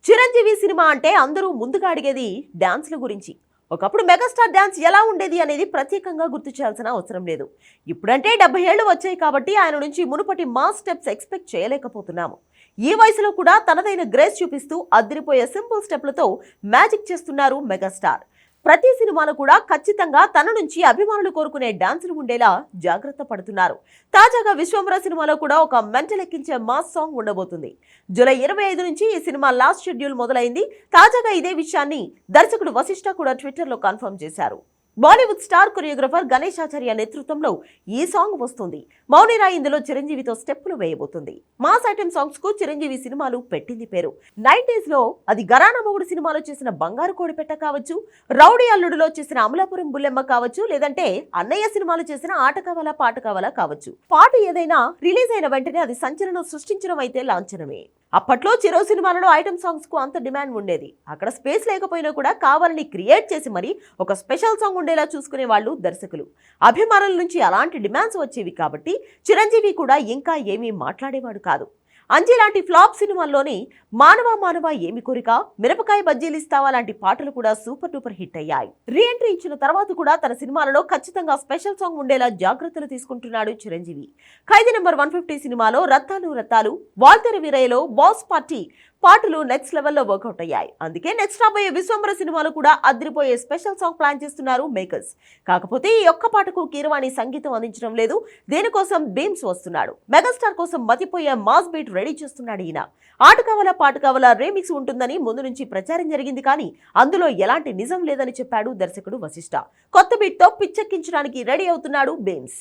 Chiranjeevi cinema అంటే అందరూ ముందుగా అడిగేది డాన్స్ల గురించి. ఒకప్పుడు మెగాస్టార్ డాన్స్ ఎలా ఉండేది అనేది ప్రత్యేకంగా గుర్తు చేయాల్సిన అవసరం లేదు. ఇప్పుడంటే 70 ఏళ్లు వచ్చాయి కాబట్టి ఆయన నుంచి మునుపటి మాస్ స్టెప్స్ ఎక్స్పెక్ట్ చేయలేకపోతున్నాము. ఈ వయసులో కూడా తనదైన గ్రేస్ చూపిస్తూ అదిరిపోయే సింపుల్ స్టెప్లతో మ్యాజిక్ చేస్తున్నారు మెగాస్టార్. ప్రతి సినిమాలో కూడా ఖచ్చితంగా తన నుంచి అభిమానులు కోరుకునే డాన్సులు ఉండేలా జాగ్రత్త పడుతున్నారు. తాజాగా విశ్వంబర సినిమాలో కూడా ఒక మెంటల్ ఎక్కించే మాస్ సాంగ్ ఉండబోతుంది. జూలై 25 నుంచి ఈ సినిమా లాస్ట్ షెడ్యూల్ మొదలైంది. తాజాగా ఇదే విషయాన్ని దర్శకుడు వశిష్ఠ కూడా ట్విట్టర్లో కన్ఫర్మ్ చేశారు. బాలీవుడ్ స్టార్ కొరియోగ్రాఫర్ గణేష్ ఆచార్య నేతృత్వంలో ఈ సాంగ్ వస్తుంది. మౌనిరాయ్ ఇందులో చిరంజీవితో స్టెప్పులు వేయబోతుంది. మాస్ ఐటెం సాంగ్స్ కు చిరంజీవి సినిమాలు పెట్టింది పేరు. 90s లో అది గరానా మొగుడు సినిమాలో చేసిన బంగారు కోడిపెట్ట కావచ్చు, రౌడీ అల్లుడులో చేసిన అమలాపురం బుల్లెమ్మ కావచ్చు, లేదంటే అన్నయ్య సినిమాలో చేసిన ఆట కావాలా పాట కావాలా కావచ్చు. పాట ఏదైనా రిలీజ్ అయిన వెంటనే అది సంచలనం సృష్టించడం అయితే లాంఛనమే. అప్పట్లో చిరో సినిమాలలో ఐటమ్ సాంగ్స్ కు అంత డిమాండ్ ఉండేది. అక్కడ స్పేస్ లేకపోయినా కూడా కావాలని క్రియేట్ చేసి మరి ఒక స్పెషల్ సాంగ్ ఉండేలా చూసుకునే వాళ్ళు దర్శకులు. అభిమానుల నుంచి అలాంటి డిమాండ్స్ వచ్చేవి కాబట్టి చిరంజీవి కూడా ఇంకా ఏమీ మాట్లాడేవాడు కాదు. అంజీ లాంటి ఫ్లాప్ సినిమాల్లోని మానవా మానవా ఏమి కోరిక, మిరపకాయ బజ్జీలు ఇస్తావా లాంటి పాటలు కూడా సూపర్ డూపర్ హిట్ అయ్యాయి. రీ ఎంట్రీ ఇచ్చిన తర్వాత కూడా తన సినిమాలలో ఖచ్చితంగా స్పెషల్ సాంగ్ ఉండేలా జాగ్రత్తలు తీసుకుంటున్నాడు చిరంజీవి. ఖైదీ నెంబర్ 150 సినిమాలో రత్తాలు రత్తాలు, వాల్తెర వీరయ్యలో బాస్ పార్టీ పాటలు నెక్స్ట్ లెవెల్లో వర్కౌట్ అయ్యాయి. అందుకే నెక్స్ట్ రాబోయే విశ్వంబర సినిమాలో కూడా అదిరిపోయే స్పెషల్ సాంగ్ ప్లాన్ చేస్తున్నారు మేకర్స్. కాకపోతే ఈ ఒక్క పాటకు కీరవాణి సంగీతం అందించడం లేదు. దేనికోసం బీమ్స్ వస్తున్నాడు. మెగాస్టార్ కోసం మతిపోయే మాస్ బీట్ రెడీ చేస్తున్నాడు ఈయన. ఆట కావాలా పాట కావాలా రీమిక్స్ ఉంటుందని ముందు నుంచి ప్రచారం జరిగింది, కానీ అందులో ఎలాంటి నిజం లేదని చెప్పాడు దర్శకుడు వశిష్ఠ. కొత్త బీట్ తో పిచ్చెక్కించడానికి రెడీ అవుతున్నాడు బీమ్స్.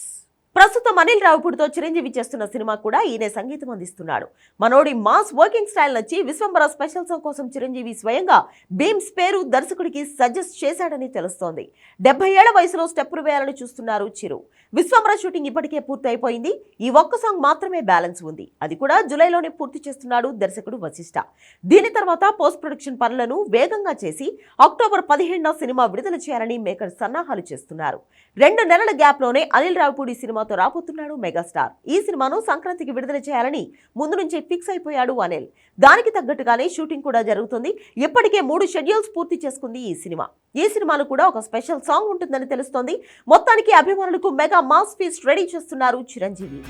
ప్రస్తుతం అనిల్ రావిపూడితో చిరంజీవి చేస్తున్న సినిమా కూడా ఈయన సంగీతం అందిస్తున్నాడు. మనోడి మాస్ వర్కింగ్ స్టైల్ నచ్చి విశ్వంబర స్పెషల్ సాంగ్ కోసం చిరంజీవి స్వయంగా బీమ్స్ పేరు దర్శకుడికి సజెస్ట్ చేశాడని తెలుస్తోంది. 70 ఏళ్ల వయసులో స్టెప్పులు వేయాలని చూస్తున్నారు చిరు. విశ్వంబర షూటింగ్ ఇప్పటికే పూర్తి అయిపోయింది. ఈ ఒక్క సాంగ్ మాత్రమే బ్యాలెన్స్ ఉంది. అది కూడా జూలైలోనే పూర్తి చేస్తున్నాడు దర్శకుడు వశిష్ఠ. దీని తర్వాత పోస్ట్ ప్రొడక్షన్ పనులను వేగంగా చేసి అక్టోబర్ 15న సినిమా విడుదల చేయాలని మేకర్ సన్నాహాలు చేస్తున్నారు. 2 నెలల గ్యాప్ లోనే అనిల్ రావిపూడి సినిమాతో రాబోతున్నాడు మెగాస్టార్. ఈ సినిమాను సంక్రాంతికి విడుదల చేయాలని ముందు నుంచే ఫిక్స్ అయిపోయాడు అనిల్. దానికి తగ్గట్టుగానే షూటింగ్ కూడా జరుగుతుంది. ఇప్పటికే 3 షెడ్యూల్స్ పూర్తి చేసుకుంది ఈ సినిమా. ఈ సినిమాలో కూడా ఒక స్పెషల్ సాంగ్ ఉంటుందని తెలుస్తోంది. మొత్తానికి అభిమానులకు మెగా మాస్ ఫీస్ట్ రెడీ చేస్తున్నారు చిరంజీవి.